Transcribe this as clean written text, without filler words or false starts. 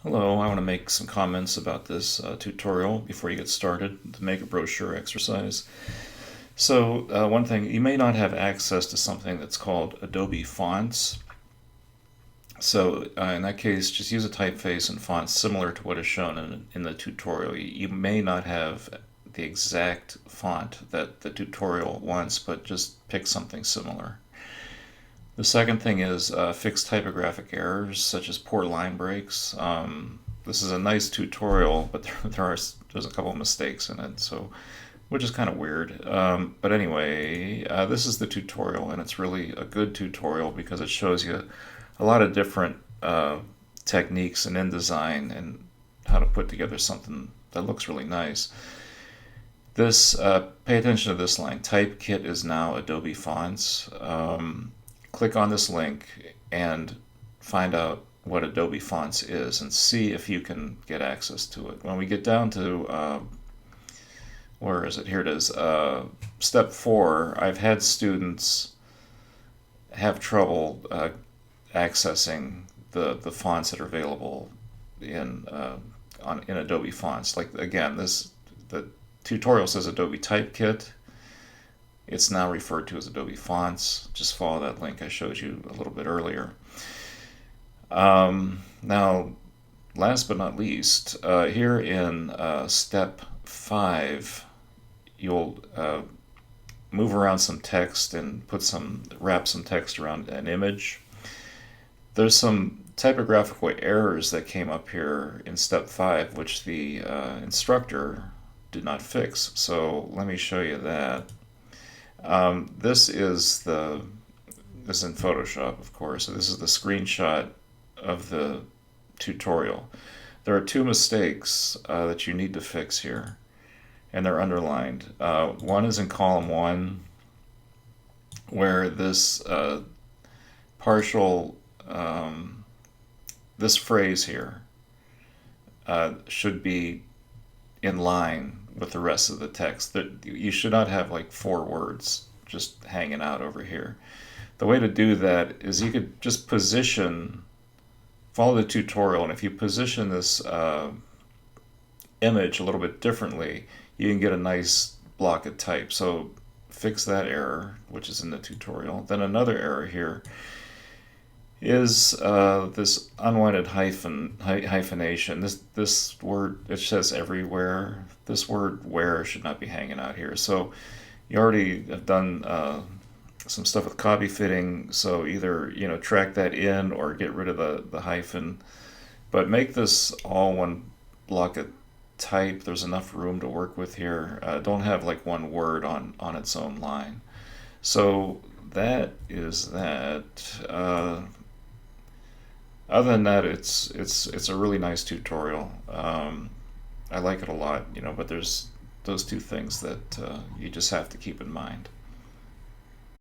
Hello, I want to make some comments about this tutorial before you get started to make a brochure exercise. So one thing, you may not have access to something that's called Adobe Fonts. So in that case, just use a typeface and font similar to what is shown in the tutorial. You may not have the exact font that the tutorial wants, but just pick something similar. The second thing is fix typographic errors such as poor line breaks. This is a nice tutorial, but there's a couple of mistakes in it, so which is kind of weird. But anyway, this is the tutorial, and it's really a good tutorial because it shows you a lot of different techniques in InDesign and how to put together something that looks really nice. This pay attention to this line. Typekit is now Adobe Fonts. Click on this link and find out what Adobe Fonts is and see if you can get access to it. When we get down to, where is it? Here it is. Step 4, I've had students have trouble accessing the fonts that are available in Adobe Fonts. Like again, the tutorial says Adobe Typekit. It's now referred to as Adobe Fonts. Just follow that link I showed you a little bit earlier. Now, last but not least, here in step 5, you'll move around some text and wrap some text around an image. There's some typographical errors that came up here in step 5, which the instructor did not fix. So let me show you that. This is in Photoshop, of course. So this is the screenshot of the tutorial. There are two mistakes that you need to fix here, and they're underlined. One is in column 1, where this partial, this phrase here should be in line with the rest of the text. That you should not have like 4 words just hanging out over here. The way to do that is you could just follow the tutorial, and if you position this image a little bit differently, you can get a nice block of type. So fix that error, which is in the tutorial. Then another error here is this unwanted hyphenation. This word, it says everywhere. This word where should not be hanging out here. So you already have done some stuff with copy fitting, so either track that in or get rid of the hyphen. But make this all one block of type. There's enough room to work with here. Don't have like one word on its own line. So that is that. Other than that, it's a really nice tutorial. I like it a lot, but there's those two things that you just have to keep in mind.